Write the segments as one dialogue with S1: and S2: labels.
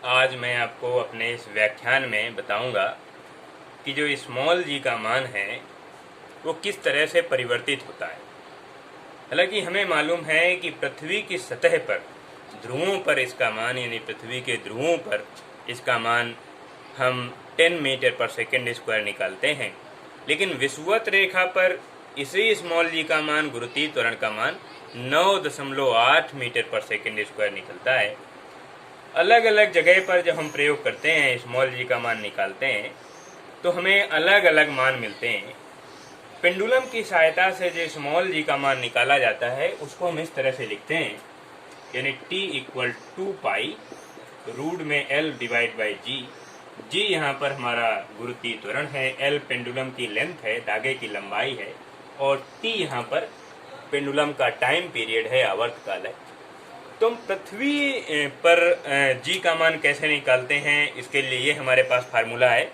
S1: आज मैं आपको अपने इस व्याख्यान में बताऊंगा कि जो स्मॉल जी का मान है वो किस तरह से परिवर्तित होता है। हालांकि हमें मालूम है कि पृथ्वी की सतह पर ध्रुवों पर इसका मान यानी पृथ्वी के ध्रुवों पर इसका मान हम 10 मीटर पर सेकेंड स्क्वायर निकालते हैं, लेकिन विषुवत रेखा पर इसी स्मॉल जी का मान गुरुत्वीय त्वरण का मान 9.8 मीटर पर सेकेंड स्क्वायर निकलता है। अलग अलग जगह पर जब हम प्रयोग करते हैं स्मॉल जी का मान निकालते हैं तो हमें अलग अलग मान मिलते हैं। पेंडुलम की सहायता से जो स्मॉल जी का मान निकाला जाता है उसको हम इस तरह से लिखते हैं, यानी t इक्वल 2 रूट में l डिवाइड बाई जी यहाँ पर हमारा गुरुत्वीय त्वरण है, l पेंडुलम की लेंथ है, धागे की लंबाई है, और t यहाँ पर पेंडुलम का टाइम पीरियड है, आवर्तकाल है। तो हम पृथ्वी पर जी का मान कैसे निकालते हैं, इसके लिए ये हमारे पास फार्मूला है।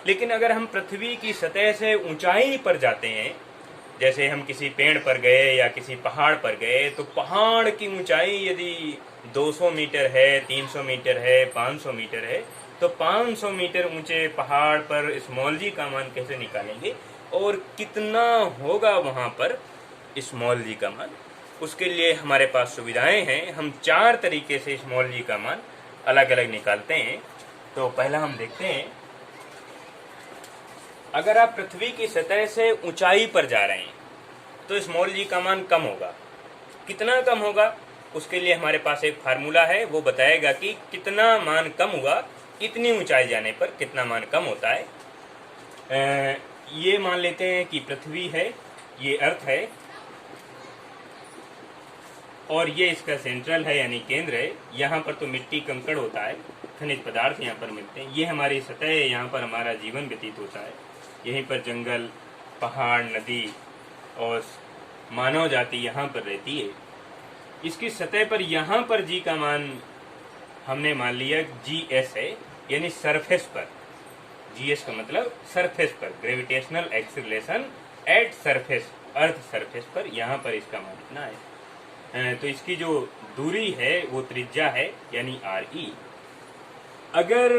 S1: लेकिन अगर हम पृथ्वी की सतह से ऊंचाई पर जाते हैं, जैसे हम किसी पेड़ पर गए या किसी पहाड़ पर गए, तो पहाड़ की ऊंचाई यदि 200 मीटर है, 300 मीटर है, 500 मीटर है, तो 500 मीटर ऊंचे पहाड़ पर स्मॉल जी का मान कैसे निकालेंगे और कितना होगा वहां पर स्मॉल जी का मान। उसके लिए हमारे पास सुविधाएं हैं। हम 4 तरीके से स्मॉल जी का मान अलग अलग निकालते हैं। तो पहला हम देखते हैं, अगर आप पृथ्वी की सतह से ऊंचाई पर जा रहे हैं तो स्मॉल जी का मान कम होगा। कितना कम होगा, उसके लिए हमारे पास एक फार्मूला है, वो बताएगा कि कितना मान कम हुआ, इतनी ऊंचाई जाने पर कितना मान कम होता है। ये मान लेते हैं कि पृथ्वी है, ये अर्थ है, और ये इसका सेंट्रल है यानी केंद्र है। यहाँ पर तो मिट्टी कंकड़ होता है, खनिज पदार्थ यहाँ पर मिलते हैं। ये हमारी सतह है, यहाँ पर हमारा जीवन व्यतीत होता है। यहीं पर जंगल, पहाड़, नदी और मानव जाति यहाँ पर रहती है। इसकी सतह पर यहाँ पर जी का मान हमने मान लिया GS है, यानी सरफेस पर। GS का मतलब सरफेस पर, gravitational acceleration at surface, earth surface पर, यहाँ पर इसका मान इतना है। तो इसकी जो दूरी है वो त्रिज्या है, यानी RE। अगर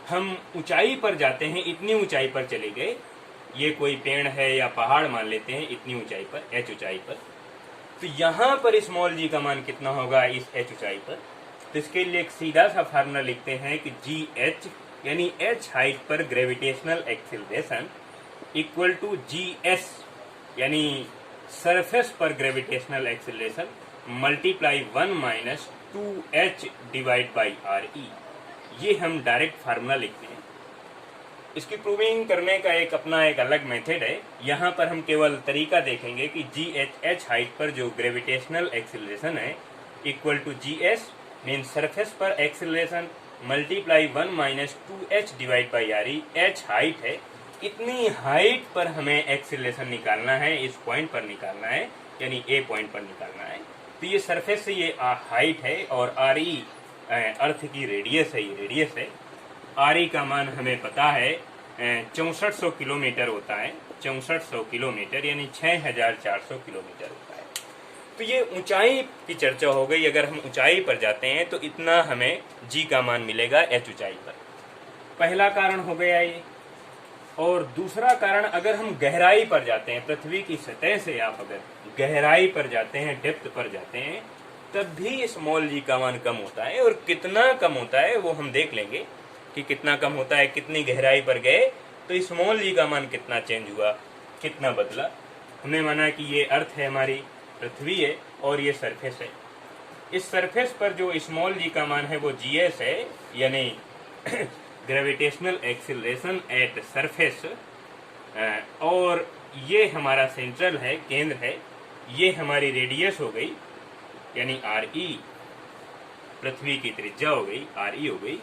S1: हम ऊंचाई पर जाते हैं, इतनी ऊंचाई पर चले गए, ये कोई पेड़ है या पहाड़ मान लेते हैं, इतनी ऊंचाई पर, h ऊंचाई पर, तो यहाँ पर स्मॉल जी का मान कितना होगा इस h ऊंचाई पर। तो इसके लिए एक सीधा सा फार्मूला लिखते हैं कि GH यानी h हाइट पर gravitational acceleration equal to GS यानी सरफेस पर gravitational acceleration multiply 1 minus 2h divide by RE। ये हम डायरेक्ट फार्मूला लिखते हैं। इसकी प्रूविंग करने का एक अपना एक अलग मेथड है। यहाँ पर हम केवल तरीका देखेंगे कि GH हाइट पर जो ग्रेविटेशनल एक्सीलरेशन है equal to GS mean surface पर acceleration multiply 1 minus 2h divide by RE। h height है, इतनी हाइट पर हमें एक्सीलरेशन निकालना है, इस पॉइंट पर निकालना है, यानी A पॉइंट पर निकालना है। तो ये सरफेस से ये हाइट है और RE अर्थ की रेडियस है, ये रेडियस है। RE का मान हमें पता है 6400 किलोमीटर होता है, 6400 किलोमीटर यानी 6400 किलोमीटर होता है। तो ये ऊंचाई की चर्चा हो गई। अगर हम ऊंचाई पर जाते हैं तो इतना हमें जी का मान मिलेगा h ऊंचाई पर। पहला कारण हो गया ये। और दूसरा कारण, अगर हम गहराई पर जाते हैं, पृथ्वी की सतह से आप अगर गहराई पर जाते हैं, डेप्थ पर जाते हैं, तब भी स्मॉल जी का मान कम होता है। और कितना कम होता है वो हम देख लेंगे कि कितना कम होता है, कितनी गहराई पर गए तो स्मॉल जी का मान कितना चेंज हुआ, कितना बदला। हमने माना कि ये अर्थ है, हमारी पृथ्वी है, और ये सरफेस है। इस सरफेस पर जो स्मॉल जी का मान है वो GS है, यानी ग्रेविटेशनल एक्सीलरेशन एट सरफेस, और ये हमारा सेंट्रल है, केंद्र है। ये हमारी रेडियस हो गई, यानी RE, पृथ्वी की त्रिज्या हो गई, RE हो गई।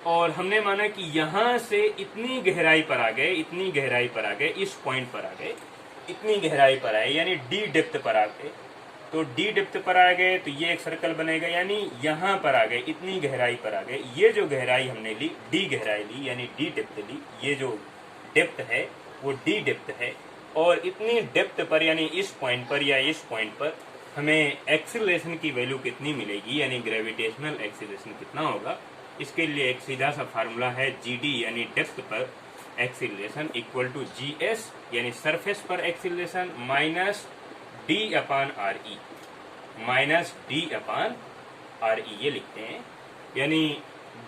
S1: और हमने माना कि यहाँ से इतनी गहराई पर आ गए, इतनी गहराई पर आ गए, इस पॉइंट पर आ गए, इतनी गहराई पर आए, यानी D डेप्थ पर आ गए। तो D डेप्थ पर आ गए तो ये एक सर्कल बनेगा, यानी यहाँ पर आ गए, इतनी गहराई पर आ गए। ये जो गहराई हमने ली, D गहराई ली, यानी D डेप्थ ली। ये जो डेप्थ है वो D डेप्थ है। और इतनी डेप्थ पर, यानी इस पॉइंट पर या इस पॉइंट पर हमें एक्सीलरेशन की वैल्यू कितनी मिलेगी, यानी ग्रेविटेशनल एक्सीलरेशन कितना होगा, इसके लिए एक सीधा सा फार्मूला है GD यानी डेप्थ पर एक्सीलरेशन इक्वल टू GS यानी सरफेस पर acceleration minus D/RE, minus D/RE ये लिखते हैं, यानी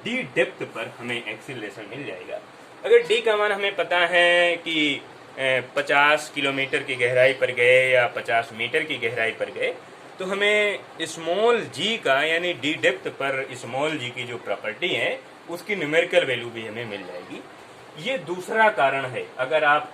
S1: D डेप्थ पर हमें एक्सीलरेशन मिल जाएगा। अगर D का मान हमें पता है कि 50 किलोमीटर की गहराई पर गए या 50 मीटर की गहराई पर गए, तो हमें स्मॉल g का यानी D डेप्थ पर स्मॉल g की जो प्रॉपर्टी है उसकी न्यूमेरिकल वैल्यू भी हमें मिल जाएगी। ये दूसरा कारण है, अगर आप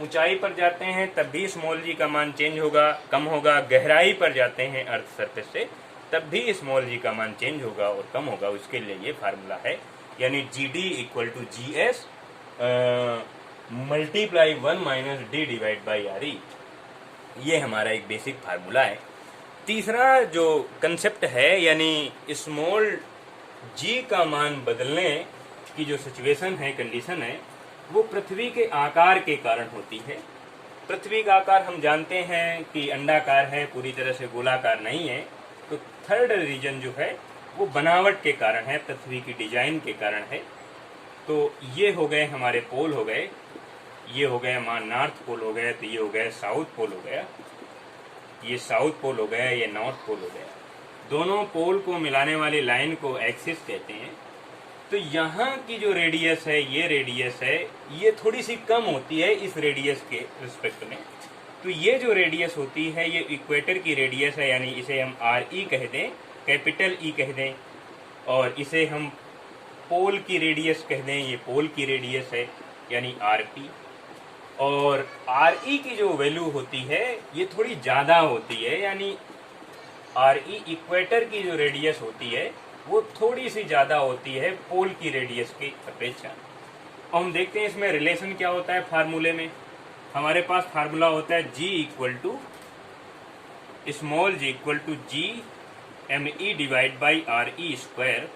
S1: ऊंचाई पर जाते हैं तब भी स्मॉल g का मान चेंज होगा, कम होगा, गहराई पर जाते हैं अर्थ सरफेस से तब भी स्मॉल g का मान चेंज होगा और कम होगा। उसके लिए ये फार्मूला है, यानी GD equal to GS multiply 1 minus D/RE, ये हमारा एक बेसिक फार्मूला है। तीसरा जो कंसेप्ट है, यानी स्मॉल g का मान बदलने की जो सिचुएशन है, कंडीशन है, वो पृथ्वी के आकार के कारण होती है। पृथ्वी का आकार हम जानते हैं कि अंडाकार है, पूरी तरह से गोलाकार नहीं है। तो थर्ड रीजन जो है वो बनावट के कारण है, पृथ्वी की डिजाइन के कारण है। तो ये हो गए हमारे पोल हो गए, ये हो गया हमारा नॉर्थ पोल हो गया, तो ये हो गया साउथ पोल हो गया, ये साउथ पोल हो गया, ये नॉर्थ पोल हो गया। दोनों पोल को मिलाने वाली लाइन को एक्सिस कहते हैं। तो यहाँ की जो रेडियस है, ये रेडियस है, ये थोड़ी सी कम होती है इस रेडियस के रिस्पेक्ट में। तो ये जो रेडियस होती है ये इक्वेटर की रेडियस है, यानी इसे हम RE कह दें, कैपिटल E कह दें, और इसे हम पोल की रेडियस कह दें, ये पोल की रेडियस है यानी RP। और RE की जो वैल्यू होती है ये थोड़ी ज़्यादा होती है, यानी RE इक्वेटर की जो रेडियस होती है वो थोड़ी सी ज़्यादा होती है पोल की रेडियस की अपेक्षा। और हम देखते हैं इसमें रिलेशन क्या होता है। फार्मूले में हमारे पास फार्मूला होता है G equal to small g equal to GME/RE square,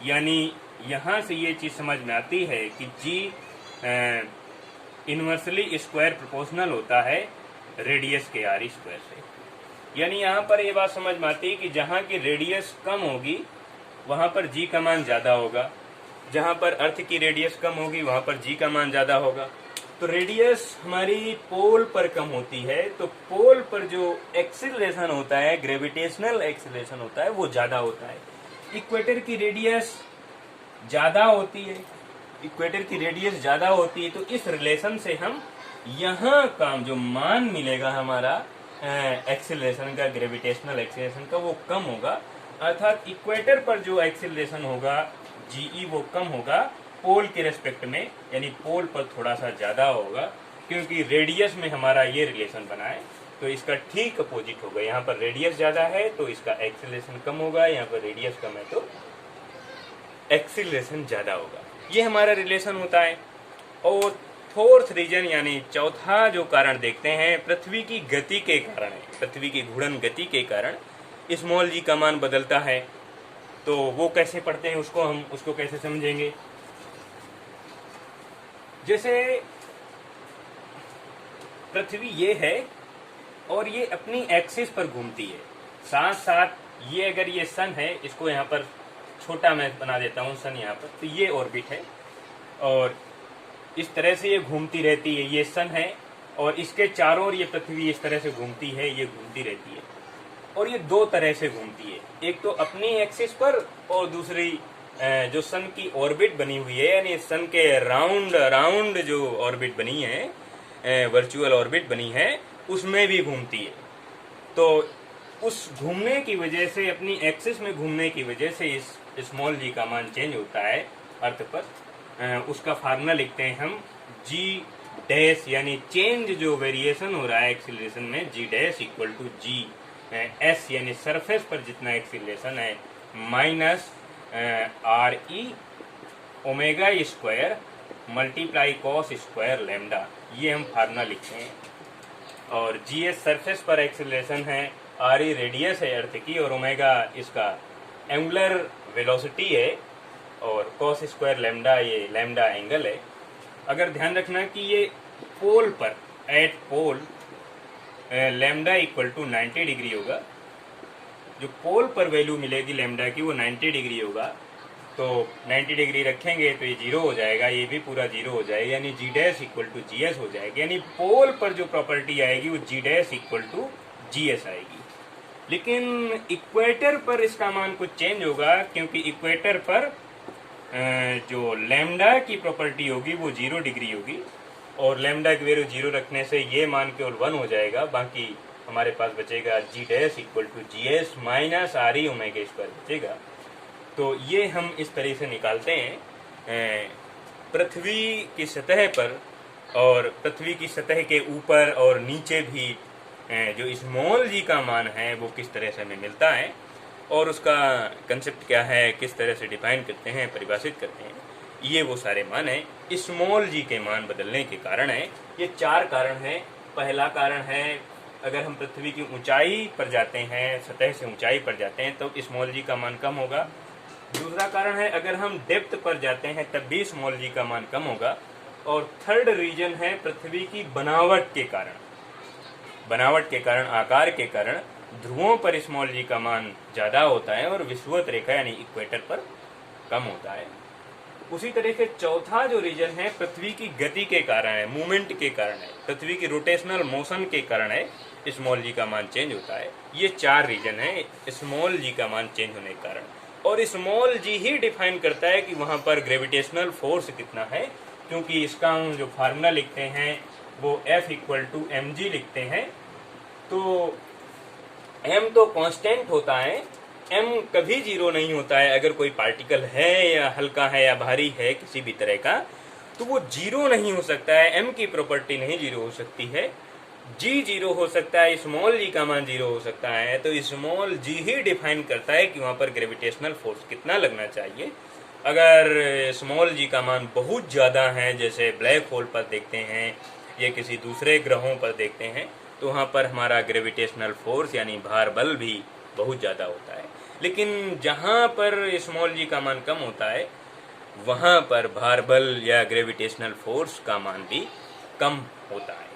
S1: यानी यहाँ से ये चीज़ समझ में आती है कि G इनवर्सली स्क्वायर प्रोपोर्शनल होता है रेडियस के RE स्क्वायर से। यानी यहाँ पर ये बात समझ में आती है कि जहाँ की रेडियस कम होगी वहाँ पर G का मान ज़्यादा होगा, जहाँ पर अर्थ की रेडियस कम होगी वहाँ पर G का मान ज़्यादा होगा। तो रेडियस हमारी पोल पर कम होती है, तो पोल पर जो एक्सीलरेशन होता है, ग्रेविटेशनल एक्सीलरेशन होता है, वो ज़्यादा होता है। इक्वेटर की रेडियस ज़्यादा होती है, इक्वेटर की रेडियस ज़्यादा होती है, तो इस रिलेशन से हम यहाँ का जो मान मिलेगा हमारा एक्सीलरेशन का, ग्रेविटेशनल एक्सीलरेशन का, वो कम होगा। अर्थात इक्वेटर पर जो एक्सीलरेशन होगा GE वो कम होगा पोल के रेस्पेक्ट में, यानी पोल पर थोड़ा सा ज़्यादा होगा, क्योंकि रेडियस में हमारा ये रिलेशन बना है। तो इसका ठीक अपोजिट होगा, यहाँ पर रेडियस ज़्यादा है तो इसका एक्सीलरेशन कम होगा, यहाँ पर रेडियस कम है तो एक्सीलरेशन ज़्यादा होगा। ये हमारा रिलेशन होता है। और फोर्थ रीजन यानी चौथा जो कारण देखते हैं, पृथ्वी की गति के कारण है। पृथ्वी की घूर्णन गति के कारण स्मॉल g का मान बदलता है। तो वो कैसे पढ़ते हैं उसको कैसे समझेंगे। जैसे पृथ्वी ये है और ये अपनी एक्सिस पर घूमती है, साथ साथ ये अगर ये सन है, इसको यहाँ पर छोटा मैं बना देता हूँ सन यहाँ पर, तो ये ऑर्बिट है और इस तरह से ये घूमती रहती है। ये सन है और इसके चारों ओर ये पृथ्वी इस तरह से घूमती है, ये घूमती रहती है। और ये दो तरह से घूमती है, एक तो अपनी एक्सिस पर और दूसरी जो सन की ऑर्बिट बनी हुई है, यानी सन के राउंड जो ऑर्बिट बनी है, वर्चुअल ऑर्बिट बनी है, उसमें भी घूमती है। तो उस घूमने की वजह से, अपनी एक्सिस में घूमने की वजह से इस स्मॉल g का मान चेंज होता है अर्थ पर। उसका फार्मूला लिखते हैं हम G डैश, यानी चेंज जो वेरिएशन हो रहा है एक्सीलरेशन में, G dash equal to G S, यानी सरफेस पर जितना एक्सीलरेशन है, minus RE omega square multiply cos square lambda. ये हम फार्मूला लिखते हैं। और GS सरफेस पर एक्सीलरेशन है, RE रेडियस है अर्थ की, और ओमेगा इसका एंगुलर वेलोसिटी है, और कॉस स्क्वायर लैम्डा ये लैम्डा एंगल है। अगर ध्यान रखना कि ये पोल पर, at pole lambda equal to 90 degree होगा, जो पोल पर वैल्यू मिलेगी लैम्डा की वो 90 डिग्री होगा। तो 90 डिग्री रखेंगे तो ये जीरो हो जाएगा, ये भी पूरा जीरो हो जाएगा, यानी G dash equal to G S हो जाएगा। यानी पोल पर जो प्रॉपर्टी आएगी वो G dash equal to G S आएगी। लेकिन इक्वेटर पर इसका मान कुछ चेंज होगा, क्योंकि इक्वेटर पर जो लैम्डा की प्रॉपर्टी होगी वो 0 डिग्री होगी, और लैम्डा की वैल्यू 0 रखने से ये मान केवल 1 हो जाएगा। बाकी हमारे पास बचेगा G dash equal to G S minus R E omega square बचेगा। तो ये हम इस तरह से निकालते हैं पृथ्वी की सतह पर और पृथ्वी की सतह के ऊपर और नीचे भी जो स्मॉल जी का मान है वो किस तरह से हमें मिलता है, और उसका कंसेप्ट क्या है, किस तरह से डिफाइन करते हैं, परिभाषित करते हैं, ये वो सारे मान हैं स्मॉल जी के मान बदलने के कारण है। ये 4 कारण हैं। पहला कारण है अगर हम पृथ्वी की ऊंचाई पर जाते हैं, सतह से ऊंचाई पर जाते हैं तो स्मॉल जी का मान कम होगा। दूसरा कारण है अगर हम डेप्थ पर जाते हैं तब भी स्मॉल जी का मान कम होगा। और थर्ड रीजन है पृथ्वी की बनावट के कारण, आकार के कारण ध्रुवों पर स्मॉल जी का मान ज्यादा होता है और विषुवत रेखा यानी इक्वेटर पर कम होता है। उसी तरह से चौथा जो रीजन है पृथ्वी की गति के कारण है, मूवमेंट के कारण है, पृथ्वी की रोटेशनल मोशन के कारण है स्मॉल जी का मान चेंज होता है। ये 4 रीजन है स्मॉल जी का मान चेंज होने के कारण, और स्मॉल जी ही डिफाइन करता है कि वहां पर ग्रेविटेशनल फोर्स कितना है। क्योंकि इसका हम जो फार्मूला लिखते हैं वो F equal to M G लिखते हैं। तो m तो कांस्टेंट होता है, m कभी 0 नहीं होता है। अगर कोई पार्टिकल है या हल्का है या भारी है किसी भी तरह का, तो वो 0 नहीं हो सकता है। m की प्रॉपर्टी नहीं 0 हो सकती है। g 0 हो सकता है, स्मॉल g का मान 0 हो सकता है। तो स्मॉल g ही डिफाइन करता है कि वहां पर ग्रेविटेशनल फोर्स कितना लगना चाहिए। अगर स्मॉल g का मान बहुत ज़्यादा है, जैसे ब्लैक होल पर देखते हैं या किसी दूसरे ग्रहों पर देखते हैं, तो वहाँ पर हमारा ग्रेविटेशनल फोर्स यानी भार बल भी बहुत ज़्यादा होता है। लेकिन जहाँ पर स्मॉल जी का मान कम होता है वहाँ पर भार बल या ग्रेविटेशनल फोर्स का मान भी कम होता है।